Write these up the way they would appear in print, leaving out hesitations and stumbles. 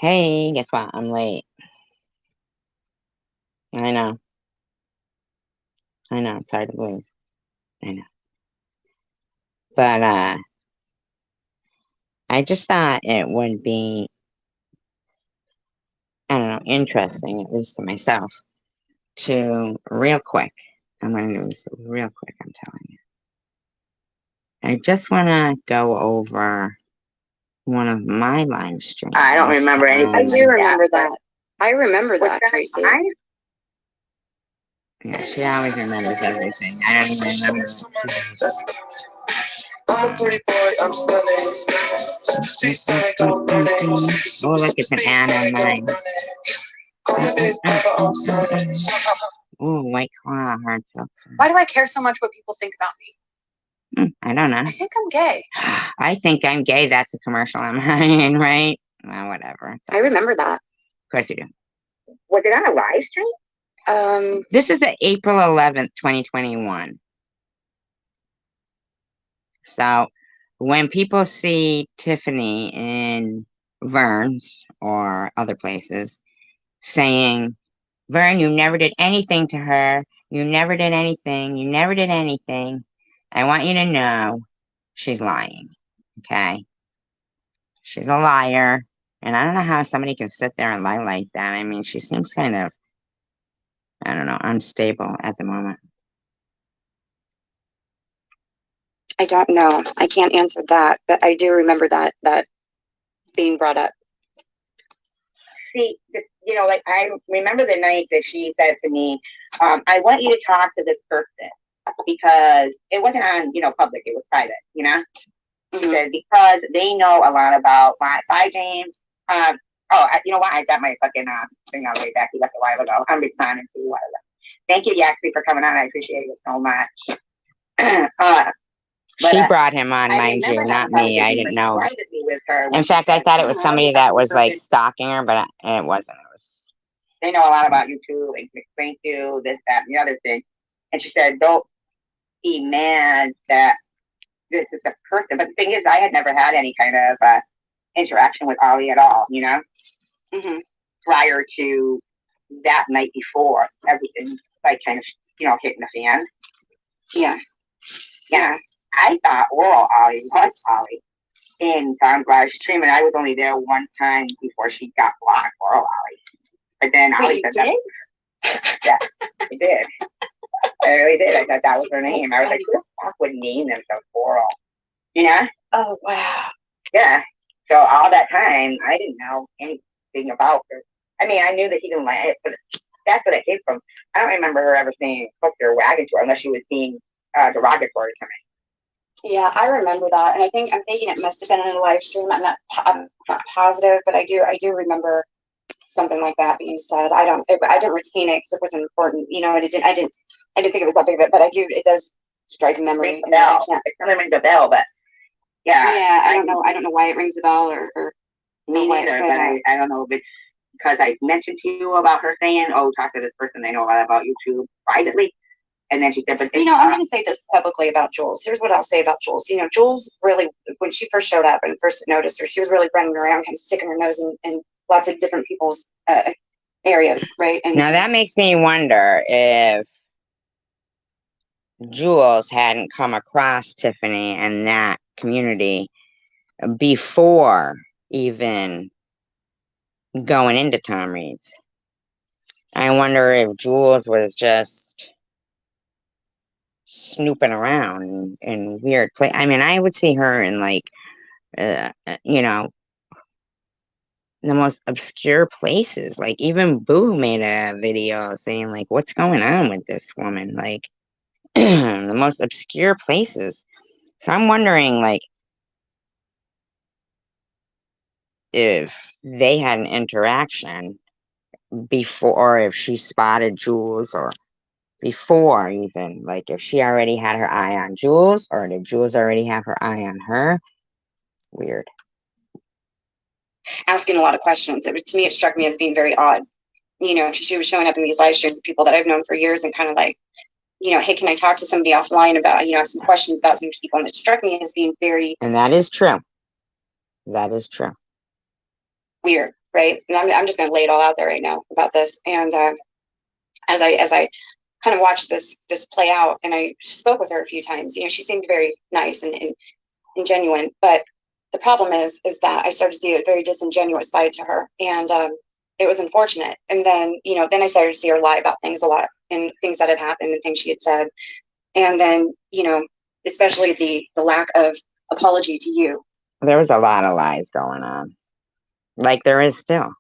Hey, guess what? I'm late. I know. I know. It's hard to believe. I know. But I just thought it would be, I don't know, interesting, at least to myself, to real quick. I'm going to do this real quick, I'm telling you. I just want to go over one of my live streams. I don't remember anything. I do remember that. I remember that, Tracy. Yeah, she always remembers everything. I don't even remember. I'm a pretty boy, I'm stunning. Oh, look, it's an ad on mine. Oh, White Claw, hard seltzer. Why do I care so much what people think about me? I don't know. I think I'm gay. I think I'm gay. That's a commercial I'm in, right? Well, whatever. I remember that. Of course you do. Was it on a live stream? This is April 11th, 2021. So when people see Tiffany in Vern's or other places saying, Vern, you never did anything to her. You never did anything. You never did anything. I want you to know she's lying. Okay? She's a liar. And I don't know how somebody can sit there and lie like that. I mean, she seems kind of, I don't know, unstable at the moment. I don't know. I can't answer that, but I do remember that being brought up. See, you know, like I remember the night that she said to me, I want you to talk to this person because it wasn't on, public, it was private, She said, because they know a lot about bye, James. You know what? I got my fucking thing on the way back. You left a while ago. I'm responding to you a while ago. Thank you, Yaxley, for coming on. I appreciate it so much. She brought him on, mind you, not me. I didn't know. In fact, I thought it was somebody that was like stalking her, but it wasn't. It was. They know a lot about you too. They can explain to you this, that, and the other thing. And she said, "Don't be mad that this is the person." But the thing is, I had never had any kind of interaction with Ollie at all. Prior to that night before, everything like kind of hitting the fan. Yeah. I thought oral Ollie was Ollie in Tom's live stream, and I was only there one time before she got blocked, oral Ollie. But then Ollie said that. Yeah, I did. I really did. I thought that was her name. I was like, who the fuck would name themselves oral? Oh, wow. Yeah. So all that time, I didn't know anything about her. I mean, I knew that he didn't like it, but that's what it came from. I don't remember her ever saying "fuck your wagon" to her unless she was being derogatory to me. Yeah, I remember that, and I'm thinking it must have been in a live stream. I'm not positive, but I do remember something like that being said. I didn't retain it because it wasn't important. I didn't think it was that big of it, but I do. It does strike a memory. Rings a bell. It kind of rings a bell, but yeah. Yeah, I don't know why it rings a bell or me neither. But I don't know if it's because I mentioned to you about her saying, "Oh, talk to this person. They know a lot about YouTube privately." And then she said, but I'm going to say this publicly about Jules. Here's what I'll say about Jules. Jules really, when she first showed up and first noticed her, she was really running around, kind of sticking her nose in lots of different people's areas, right? And now that makes me wonder if Jules hadn't come across Tiffany and that community before even going into Tom Reed's. I wonder if Jules was just snooping around in weird places. I mean, I would see her in like, the most obscure places. Like even Boo made a video saying like, what's going on with this woman? Like the most obscure places. So I'm wondering like if they had an interaction before, or if she spotted Jules, or before even, like if she already had her eye on Jules, or did Jules already have her eye on her? Weird. Asking a lot of questions. To me, it struck me as being very odd. She was showing up in these live streams of people that I've known for years and kind of like, hey, can I talk to somebody offline about, I have some questions about some people. And it struck me as being very... And that is true. That is true. Weird. right? And I'm just going to lay it all out there right now about this. And as I kind of watched this play out, and I spoke with her a few times, you know, she seemed very nice and genuine, but the problem is that I started to see a very disingenuous side to her, and it was unfortunate. And then, you know, then I started to see her lie about things a lot, and things that had happened and things she had said. And then, you know, especially the lack of apology to you. There was a lot of lies going on, like there is still.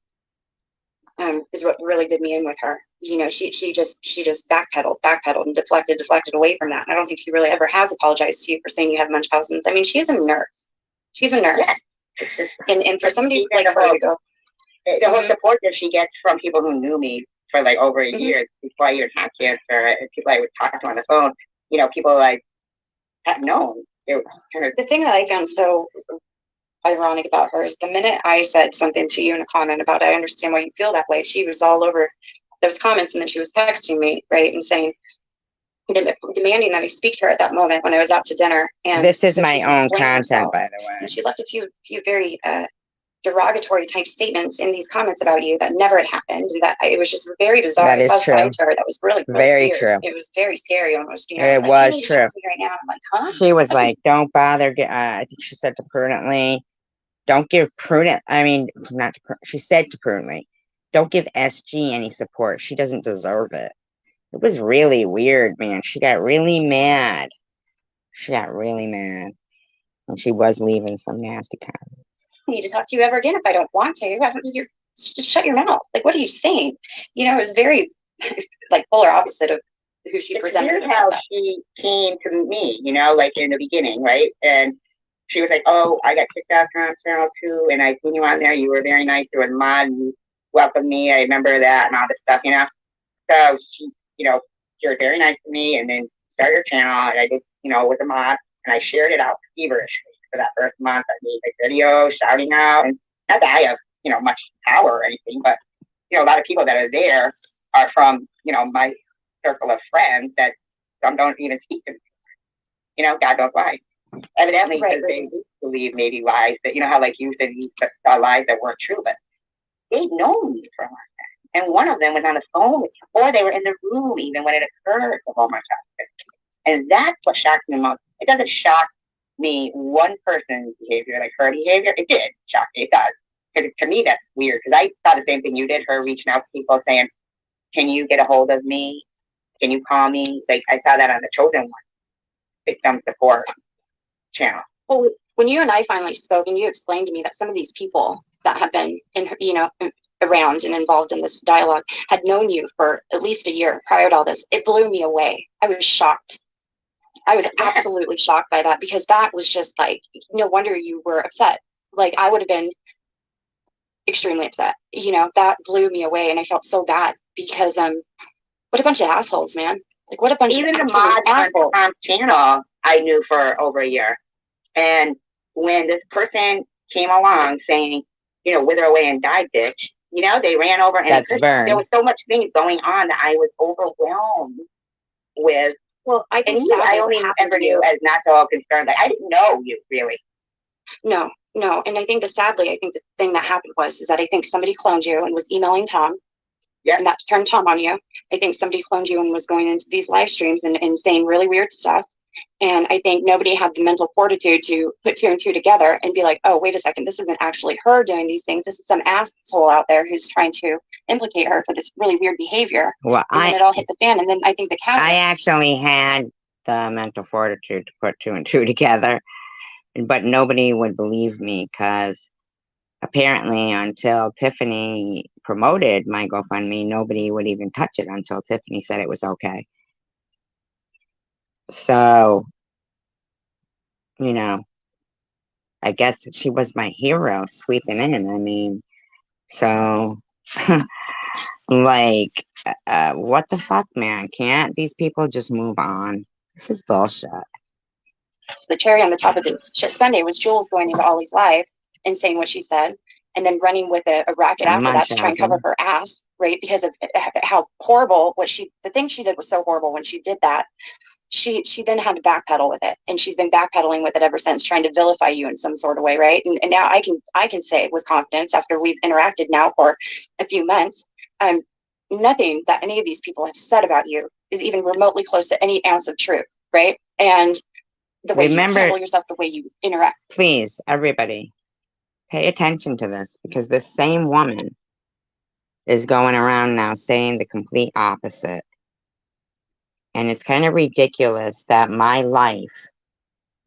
Is what really did me in with her. You know, she just backpedaled and deflected away from that. And I don't think she really ever has apologized to you for saying you have Munchausen's. I mean, she's a nurse. She's a nurse. Yeah. And for somebody like her to go, the whole support that she gets from people who knew me for like over a year before I even had cancer, and people I would talk to on the phone, you know, people like had known. It was kind of the thing that I found so ironic about her is the minute I said something to you in a comment about I understand why you feel that way, she was all over those comments, and then she was texting me, right, and saying, demanding that I speak to her at that moment when I was out to dinner. And this is so my own content, herself. by the way. And she left a few very derogatory type statements in these comments about you that never had happened, and that it was just very bizarre. That I saw is true. a side to her that was really Very weird. true. It was very scary almost. You know, It was like, true. right now, I'm like, huh? She was like, "Don't bother." I think she said to Prudently, "Don't give Prudent." I mean, not to. She said to Prudently, "Don't give SG any support. She doesn't deserve it." It was really weird, man. She got really mad. And she was leaving some nasty comments. I need to talk to you ever again if I don't want to. You're, just shut your mouth. Like, what are you saying? You know, it was very like polar opposite of who she presented. Here's how she came to me, you know, like in the beginning, right? And she was like, "Oh, I got kicked out from Channel 2, and I seen you on there. You were very nice. You were a mod, and you welcomed me. I remember that and all this stuff, you know." So she, you know, she was very nice to me, and then started her channel, and I did, you know, with a mod, and I shared it out feverishly for that first month. I made like videos shouting out, and not that I have, you know, much power or anything, but you know, a lot of people that are there are from, you know, my circle of friends that some don't even speak to me. You know, God knows why. Evidently, because they believe maybe lies that, you know, how like you said you saw lies that weren't true, but they'd known me for a long time. And one of them was on the phone with you, or they were in the room even when it occurred, the Hallmark shock. And that's what shocked me most. It doesn't shock me one person's behavior, like her behavior. It did shock me. It does. Because to me, that's weird. Because I saw the same thing you did, her reaching out to people saying, "Can you get a hold of me? Can you call me?" Like, I saw that on the Chosen One victim support channel. Well, when you and I finally spoke, and you explained to me that some of these people that have been in, you know, around and involved in this dialogue had known you for at least a year prior to all this, it blew me away. I was shocked. I was absolutely shocked by that, because that was just like, no wonder you were upset. Like, I would have been extremely upset. You know, that blew me away, and I felt so bad because what a bunch of assholes, man. Like, what a bunch even of the mod assholes. on channel I knew for over a year. And when this person came along saying, you know, wither away and die, bitch, you know, they ran over, and there was so much things going on that I was overwhelmed with. Well, I think I only ever knew as not so concerned. Like, I didn't know you really. No. And I think sadly, I think the thing that happened is that I think somebody cloned you and was emailing Tom. Yeah. And that turned Tom on you. I think somebody cloned you and was going into these live streams and saying really weird stuff. And I think nobody had the mental fortitude to put two and two together and be like, oh, wait a second, this isn't actually her doing these things. This is some asshole out there who's trying to implicate her for this really weird behavior. Well, and then it all hit the fan. And then I think I actually had the mental fortitude to put two and two together, but nobody would believe me, because apparently until Tiffany promoted my GoFundMe, nobody would even touch it until Tiffany said it was okay. So, you know, I guess she was my hero sweeping in. I mean, so, like, what the fuck, man? Can't these people just move on? This is bullshit. So the cherry on the top of the shit Sunday was Jules going into Ollie's live and saying what she said, and then running with a racket after that to try and cover her ass, right? Because of how horrible the thing she did was so horrible when she did that. she then had to backpedal with it, and she's been backpedaling with it ever since, trying to vilify you in some sort of way, right? And now I can say with confidence, after we've interacted now for a few months, nothing that any of these people have said about you is even remotely close to any ounce of truth, right? And the way you handle yourself, the way you interact. Please, everybody, pay attention to this, because this same woman is going around now saying the complete opposite. And it's kind of ridiculous that my life,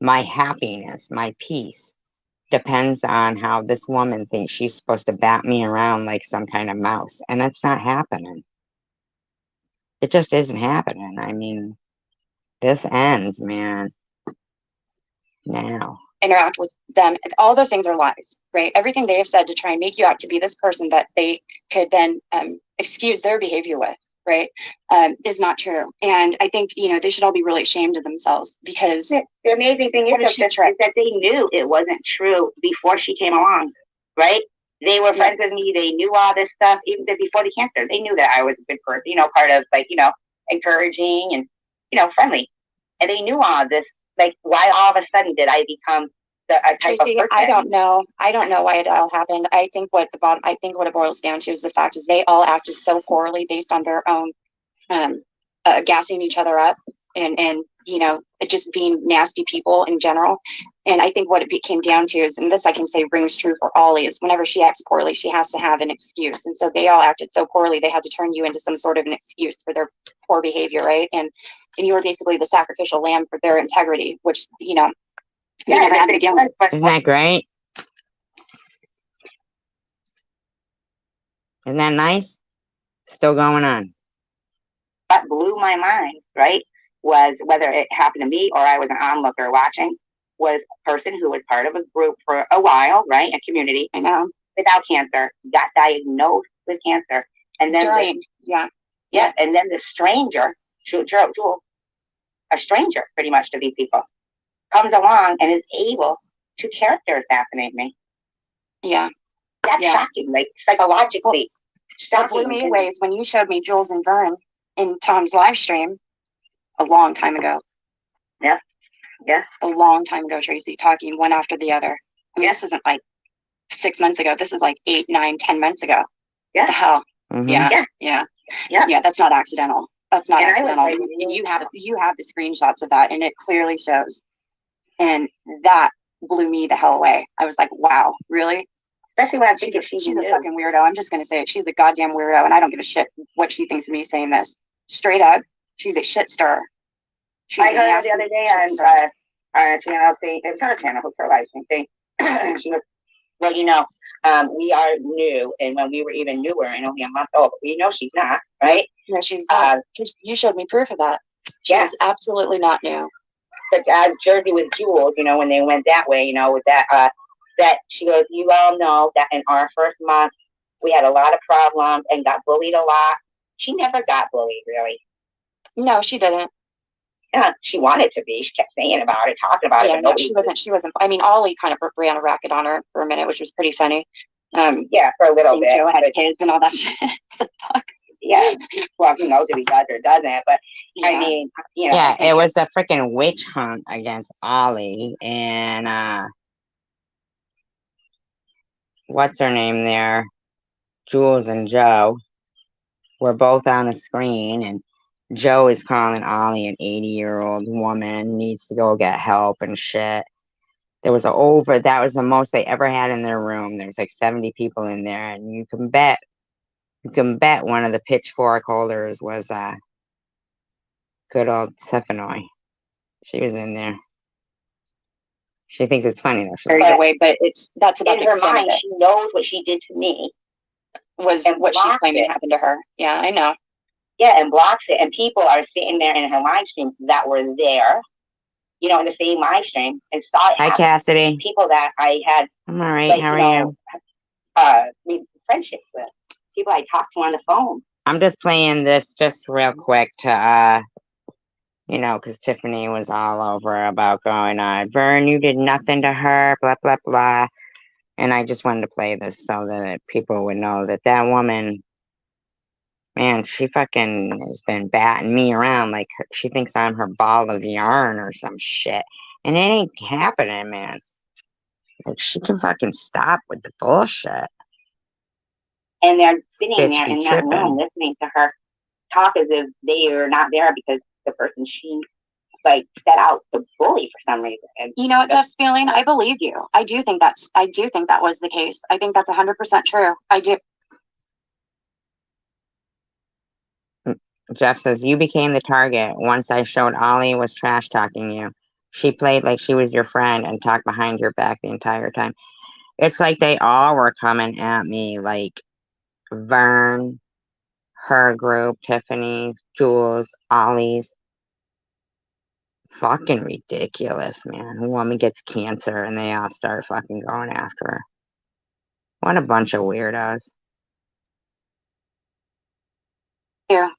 my happiness, my peace depends on how this woman thinks she's supposed to bat me around like some kind of mouse. And that's not happening. It just isn't happening. I mean, this ends, man. Now. Interact with them. All those things are lies, right? Everything they have said to try and make you out to be this person that they could then excuse their behavior with, right, is not true. And I think, you know, they should all be really ashamed of themselves, because the amazing thing is that they knew it wasn't true before she came along, right? They were friends with me. They knew all this stuff even before the cancer. They knew that I was a good person, you know, part of, like, you know, encouraging and, you know, friendly. And they knew all this. Like, why all of a sudden did I become a type Tracy, of person? I don't know why it all happened. I think what it boils down to is the fact is they all acted so poorly based on their own gassing each other up, and you know, just being nasty people in general. And I think what it came down to is, and this I can say rings true for Ollie, is whenever she acts poorly, she has to have an excuse. And so they all acted so poorly, they had to turn you into some sort of an excuse for their poor behavior, right? And you were basically the sacrificial lamb for their integrity, which, you know, you never had to begin with. Isn't that great? Isn't that nice? Still going on. What blew my mind, right, was whether it happened to me or I was an onlooker watching, was a person who was part of a group for a while, right, a community, I know, without cancer, got diagnosed with cancer, and then and then the stranger, a stranger pretty much to these people, comes along and is able to character assassinate me. Yeah, that's shocking, like psychologically. That blew me away is when you showed me Jules and Vern in Tom's live stream a long time ago. Yeah. A long time ago, Tracy, talking one after the other. I mean, this isn't like 6 months ago. This is like 8, 9, 10 months ago. Yeah. What the hell? Mm-hmm. Yeah. That's not accidental. That's not accidental. And you have the screenshots of that, and it clearly shows. And that blew me the hell away. I was like, wow, really? Especially when I'm thinking she's a fucking weirdo. I'm just gonna say it. She's a goddamn weirdo, and I don't give a shit what she thinks of me saying this. Straight up, she's a shit stirrer. I heard her the other day on our channel thing. It's her channel, it's her live stream thing. She was, well, you know, we are new, and when we were even newer and only a month old, but we know she's not, right? No, she's you showed me proof of that. She's absolutely not new. But Jersey with Jules, you know, when they went that way, you know, with that, that she goes, you all know that in our first month, we had a lot of problems and got bullied a lot. She never got bullied, really. No, she didn't. Yeah, she wanted to be. She kept saying about it, talking about it. Yeah, no, she wasn't. I mean, Ollie kind of ran a racket on her for a minute, which was pretty funny. Yeah, for a little bit. Joe had kids and all that shit. Fuck. Yeah, well, who knows if he does or doesn't, but I mean, you know. Yeah, it was a freaking witch hunt against Ollie, and what's her name there? Jules and Joe were both on the screen, and Joe is calling Ollie an 80-year-old woman, needs to go get help and shit. That was the most they ever had in their room. There was like 70 people in there, and you can bet one of the pitchfork holders was good old Tiffannoy. She was in there. She thinks it's funny though. By the way, but that's about in her mind. She knows what she did to me was what she's claiming happened to her. Yeah, I know. Yeah, and blocks it, and people are sitting there in her live stream that were there, you know, in the same live stream and saw it. Hi, Cassidy. People that I had. I'm all right. How are you? Friendships with people I talked to on the phone. I'm just playing this just real quick to you know, because Tiffany was all over about going on. Vern, you did nothing to her, blah, blah, blah. And I just wanted to play this so that people would know that that woman Man, she fucking has been batting me around like she thinks I'm her ball of yarn or some shit. And it ain't happening, man. Like, she can fucking stop with the bullshit. And they're sitting Bitch there be in that room tripping. listening to her talk as if they are not there because the person she like set out to bully for some reason. And You know what Jeff's feeling? I believe you. I do think that was the case. I think that's 100% true. I do. Jeff says, you became the target once I showed Ollie was trash talking you. She played like she was your friend and talked behind your back the entire time. It's like they all were coming at me, like Vern, her group, Tiffany's, Jules, Ollie's. Fucking ridiculous, man. A woman gets cancer and they all start fucking going after her. What a bunch of weirdos. Yeah.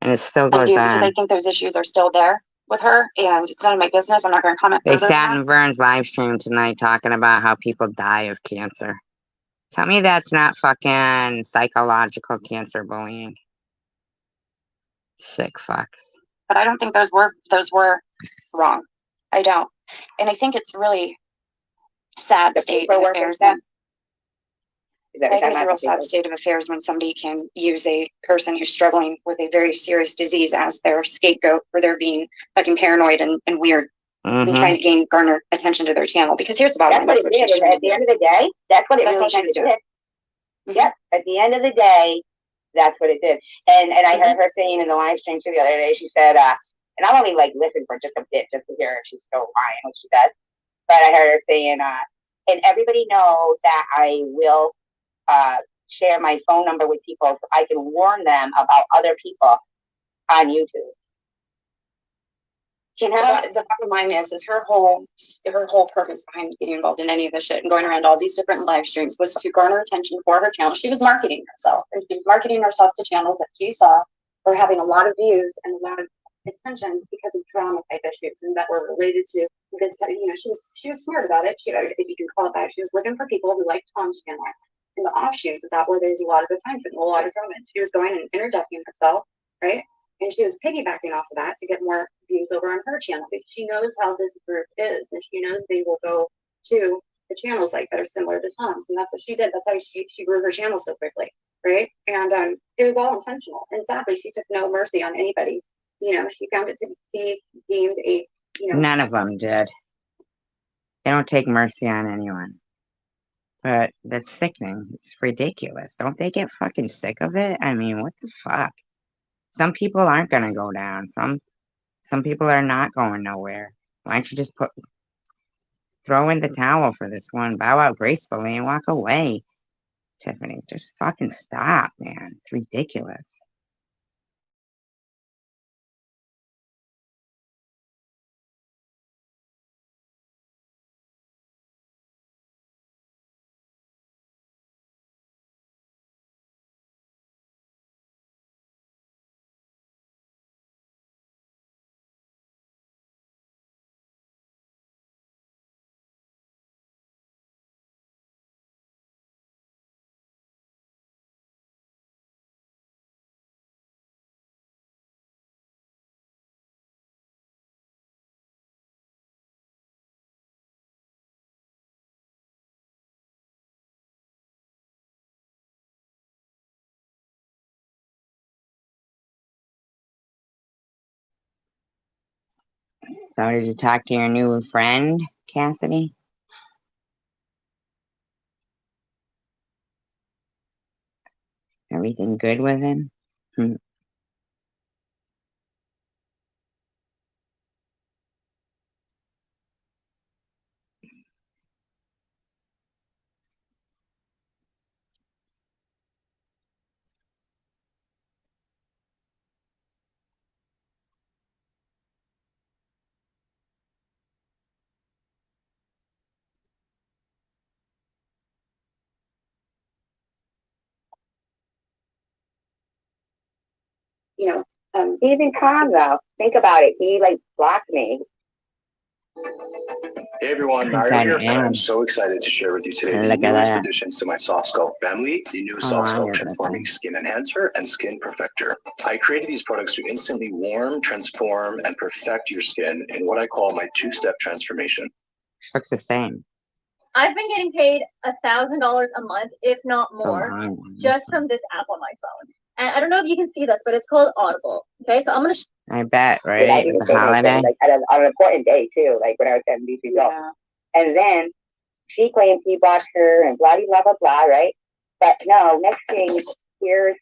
And it still I goes do, because I on. think those issues are still there with her, and it's none of my business. I'm not going to comment They further sat on in that. Vern's live stream tonight talking about how people die of cancer. Tell me that's not fucking psychological cancer bullying. Sick fucks. But I don't think those were wrong. I don't. And I think it's really sad the state of paperwork and affairs stuff. when Is that I what think you're it's a talking real about, the sad paperwork? state of affairs when somebody can use a person who's struggling with a very serious disease as their scapegoat for their being fucking paranoid and weird and trying to garner attention to their channel. Because here's the bottom That's line. what it did. And at the end of the day, that's what it That's really all she kind was of doing. did. Yep. At the end of the day, that's what it did. And I heard her saying in the live stream too the other day, she said, and I'll only like listen for just a bit just to hear if she's still lying, what she does. But I heard her saying, and everybody knows that I will share my phone number with people so I can warn them about other people on YouTube. The bottom line is her whole purpose behind getting involved in any of this shit and going around all these different live streams was to garner attention for her channel. She was marketing herself, and she was marketing herself to channels that she saw were having a lot of views and a lot of attention because of drama type issues and that were related to, because she was smart about it. If you can call it that, she was looking for people who liked Tom's channel and the offshoots of that where there's a lot of attention, a lot of drama. And she was going and interjecting herself, right? And she was piggybacking off of that to get more views over on her channel because she knows how this group is, and she knows they will go to the channels like that are similar to Tom's, and that's what she did. That's how she grew her channel so quickly, right? And it was all intentional. And sadly, she took no mercy on anybody. She found it to be deemed a None of them did. They don't take mercy on anyone. But that's sickening. It's ridiculous. Don't they get fucking sick of it? I mean, what the fuck? Some people aren't gonna go down. Some people are not going nowhere. Why don't you just throw in the towel for this one, bow out gracefully, and walk away? Tiffany, just fucking stop, man. It's ridiculous. So did you talk to your new friend, Cassidy? Everything good with him? Even Tom though, think about it. He like blocked me. Hey everyone, Mario here, and I'm so excited to share with you today the newest additions to my Soft Sculpt family, the new Soft Sculpt Transforming Skin Enhancer and Skin Perfector. I created these products to instantly warm, transform, and perfect your skin in what I call my two-step transformation. Looks the same. I've been getting paid $1,000 a month, if not more, just from this app on my phone. And I don't know if you can see this, but it's called Audible. Okay, so I'm gonna. I bet, right? With the holiday, like on an important day too, like when I was at DC. Yeah. And then she claims he blocked her and blah blah blah blah, right? But no, next thing, here's,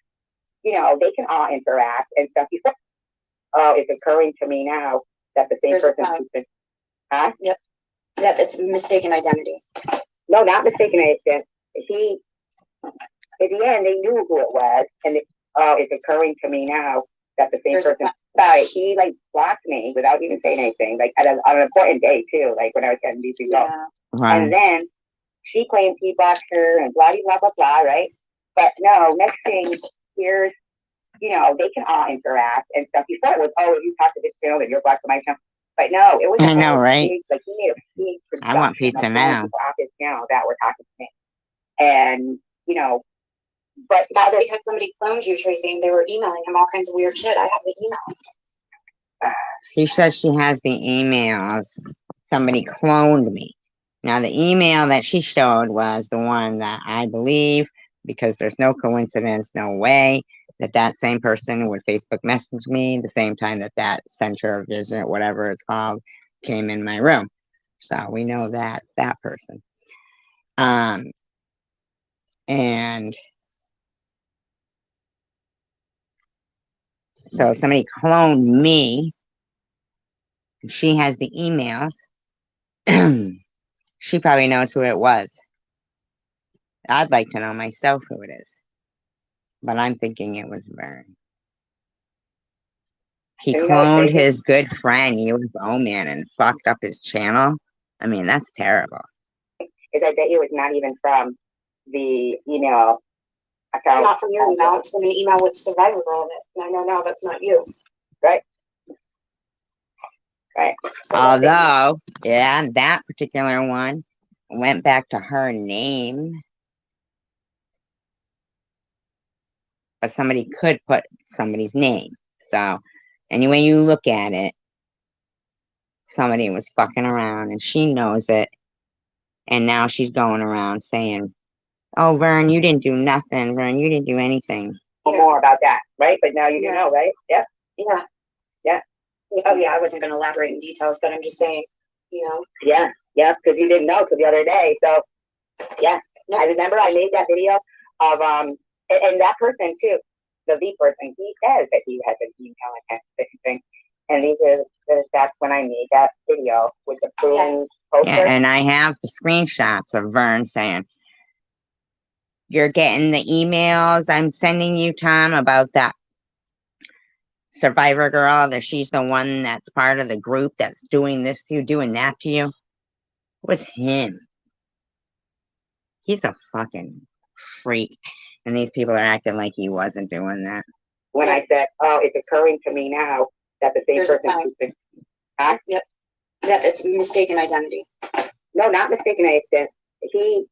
you know, they can all interact and stuff. He said, "Oh, it's occurring to me now that the same person." Huh? Yep. That it's mistaken identity. No, not mistaken identity. He, at the end, they knew who it was, and it's occurring to me now that the same person. Sorry, he like blocked me without even saying anything, like on an important day too, like when I was at DC. Yeah. And then she claims he blocked her and blah blah blah blah, right? But no, next thing, here's, you know, they can all interact and stuff. You thought it was, oh, you talk to this channel and you're blocked to my channel. But no, it was. I know, right? Like he made a big I want pizza now. Off his channel that were talking to me, and you know, but that's because somebody cloned you, Tracy. They were emailing him all kinds of weird shit. I have the emails. She says she has the emails. Somebody cloned me. Now the email that she showed was the one that I believe, because there's no coincidence, no way that that same person would Facebook message me the same time that that center of vision, whatever it's called, came in my room. So we know that that person. And so somebody cloned me. She has the emails. She probably knows who it was. I'd like to know myself who it is. But I'm thinking it was Vern. He cloned his good friend, UFO Man, and fucked up his channel. I mean, that's terrible. Is I bet you it's not even from the email account. It's not from your email. It's from an email with Survivor on it. No, that's not you. Right. Right. So although, yeah, that particular one went back to her name. But somebody could put somebody's name. So any way you look at it, somebody was fucking around and she knows it. And now she's going around saying, oh, Vern, you didn't do nothing. Vern, you didn't do anything. More about that, right? But now you do know, right? Yeah. Yeah. Yeah. Oh, yeah, I wasn't going to elaborate in details, but I'm just saying, you know. Yeah, yeah, because you didn't know till the other day. So, yeah. No. I remember I made that video of, and that person too, the V person, he says that he has an email and thing. And that's when I made that video with the prune poster. Yeah, and I have the screenshots of Vern saying, you're getting the emails I'm sending you, Tom, about that Survivor girl, that she's the one that's part of the group that's doing this to you, doing that to you. It was him. He's a fucking freak. And these people are acting like he wasn't doing that. When I said, oh, it's occurring to me now that the same person. Huh? Yep. Yeah, it's mistaken identity. No, not mistaken identity. He,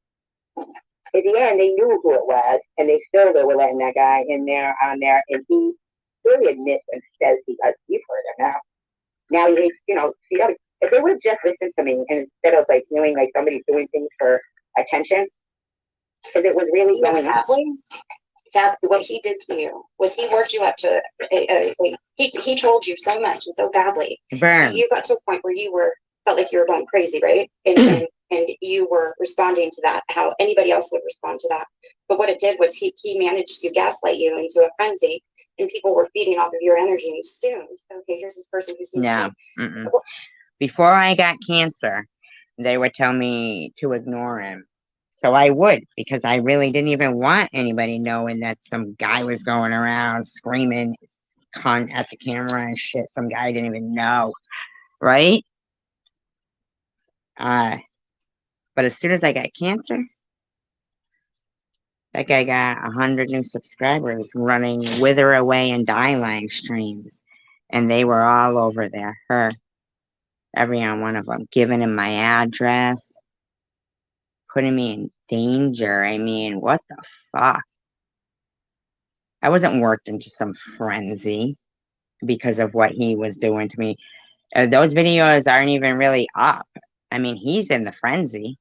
at the end, they knew who it was, and they still were letting that guy in there, on there, and he really admits and says you've heard him now. Now, you know, if they would have just listened to me, and instead of like feeling like somebody's doing things for attention, because it was really going on. Exactly what he did to you was he worked you up to he trolled you so much and so badly. Vern. You got to a point where you felt like you were going crazy, right? And you were responding to that how anybody else would respond to that. But what it did was he managed to gaslight you into a frenzy, and people were feeding off of your energy and assumed, okay, here's this person who seems to be. Before I got cancer, they would tell me to ignore him. So I would, because I really didn't even want anybody knowing that some guy was going around screaming cunt at the camera and shit. Some guy I didn't even know, right? But as soon as I got cancer, that guy got 100 new subscribers running Wither Away and Die Lang streams. And they were all over there. every one of them, giving him my address, putting me in danger. I mean, what the fuck? I wasn't worked into some frenzy because of what he was doing to me. Those videos aren't even really up. I mean, he's in the frenzy.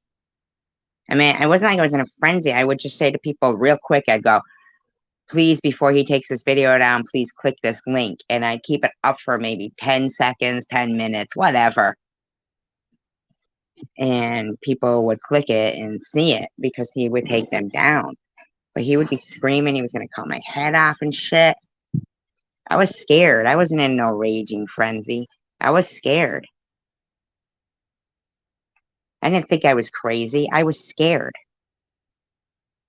I mean, it wasn't like I was in a frenzy. I would just say to people real quick, I'd go, please, before he takes this video down, please click this link. And I'd keep it up for maybe 10 seconds, 10 minutes, whatever. And people would click it and see it because he would take them down. But he would be screaming he was going to cut my head off and shit. I was scared. I wasn't in no raging frenzy. I was scared. I didn't think I was crazy. I was scared.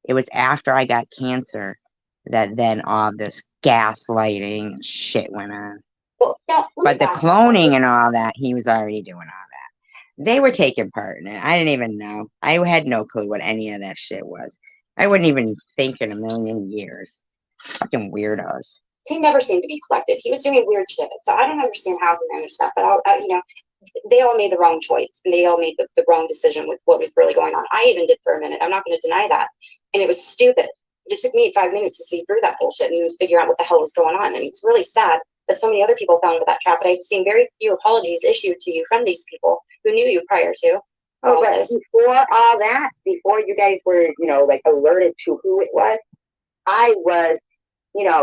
It was after I got cancer that then all this gaslighting and shit went on. Well, but the cloning and all that, he was already doing all that. They were taking part in it. I didn't even know. I had no clue what any of that shit was. I wouldn't even think in a million years. Fucking weirdos. He never seemed to be collected. He was doing weird shit. So I don't understand how he managed that. But they all made the wrong choice, and they all made the wrong decision with what was really going on. I even did for a minute. I'm not going to deny that. And it was stupid. It took me 5 minutes to see through that bullshit and figure out what the hell was going on. And it's really sad that so many other people fell into that trap. But I've seen very few apologies issued to you from these people who knew you prior to. Oh, but before all that, before you guys were, like alerted to who it was, I was,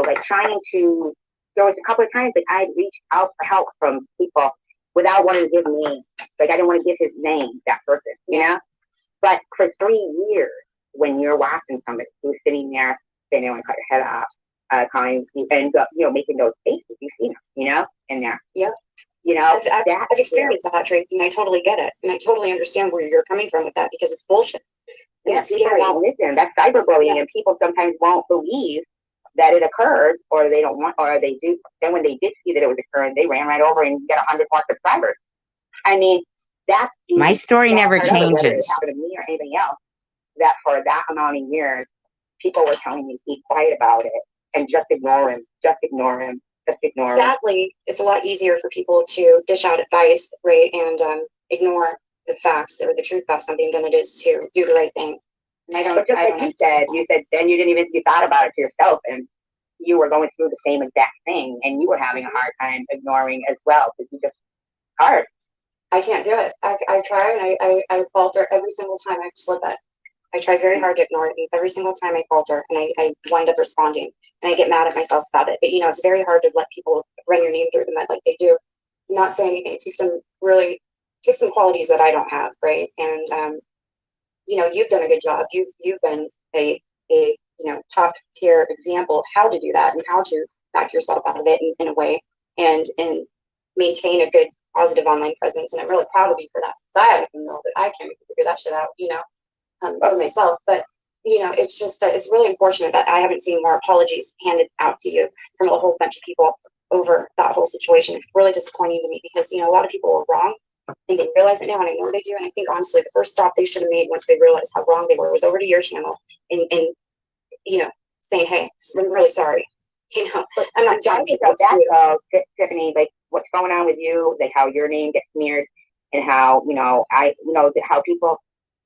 like trying to, there was a couple of times that I reached out for help from people without wanting to give names. Like I didn't want to give his name, that person, But for 3 years, when you're watching somebody who's sitting there saying they want to cut your head off, calling and making those faces, you see them, in there. Yep. I've experienced that, Tracy, and I totally get it, and I totally understand where you're coming from with that because it's bullshit. And yeah, people won't listen. That's cyberbullying, and people sometimes won't believe that it occurred, or they don't want, or they do. Then when they did see that it was occurring, they ran right over and got 100 more subscribers. I mean, that's my story never changes. Whether it happened to me or anything else, that for that amount of years, people were telling me keep quiet about it and just ignore him, just ignore him, just ignore him. Sadly, it's a lot easier for people to dish out advice, right, and ignore the facts or the truth about something than it is to do the right thing. And I don't. But just like you said then you thought about it to yourself, and you were going through the same exact thing, and you were having a hard time ignoring as well because you just hard. I can't do it. I try and I falter every single time I slip it. I try very hard to ignore it, and every single time I falter, and I wind up responding, and I get mad at myself about it. But it's very hard to let people run your name through the mud like they do, not say anything. It takes some qualities that I don't have, right? And you've done a good job. You've been a top tier example of how to do that and how to back yourself out of it in a way and maintain a good positive online presence. And I'm really proud of you for that. Because I don't even know that I can't even figure that shit out, for myself. But it's just it's really unfortunate that I haven't seen more apologies handed out to you from a whole bunch of people over that whole situation. It's really disappointing to me because a lot of people were wrong. I think they realize it now, and I know they do. And I think honestly, the first stop they should have made once they realized how wrong they were was over to your channel and saying, "Hey, I'm really sorry." I'm not judging that, Tiffany. Like what's going on with you, like how your name gets smeared, and how how people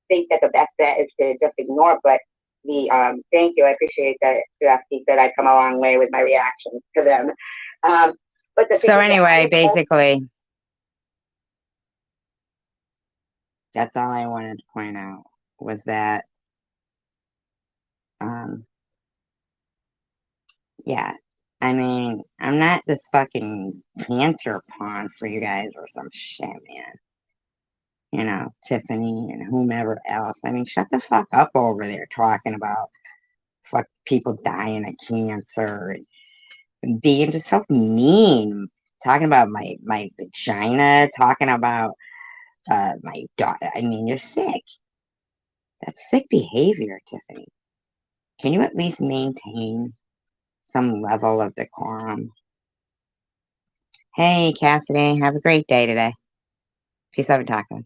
think that the best bet is to just ignore. But thank you, I appreciate that. Jackie said I'd come a long way with my reactions to them. But so anyway, basically. That's all I wanted to point out was that, yeah, I mean, I'm not this fucking cancer pawn for you guys or some shit, man. Tiffany and whomever else. I mean, shut the fuck up over there talking about fuck people dying of cancer and being just so mean. Talking about my vagina, talking about my daughter. I mean, you're sick. That's sick behavior, Tiffany. Can you at least maintain some level of decorum? Hey, Cassidy, have a great day today. Peace out and tacos.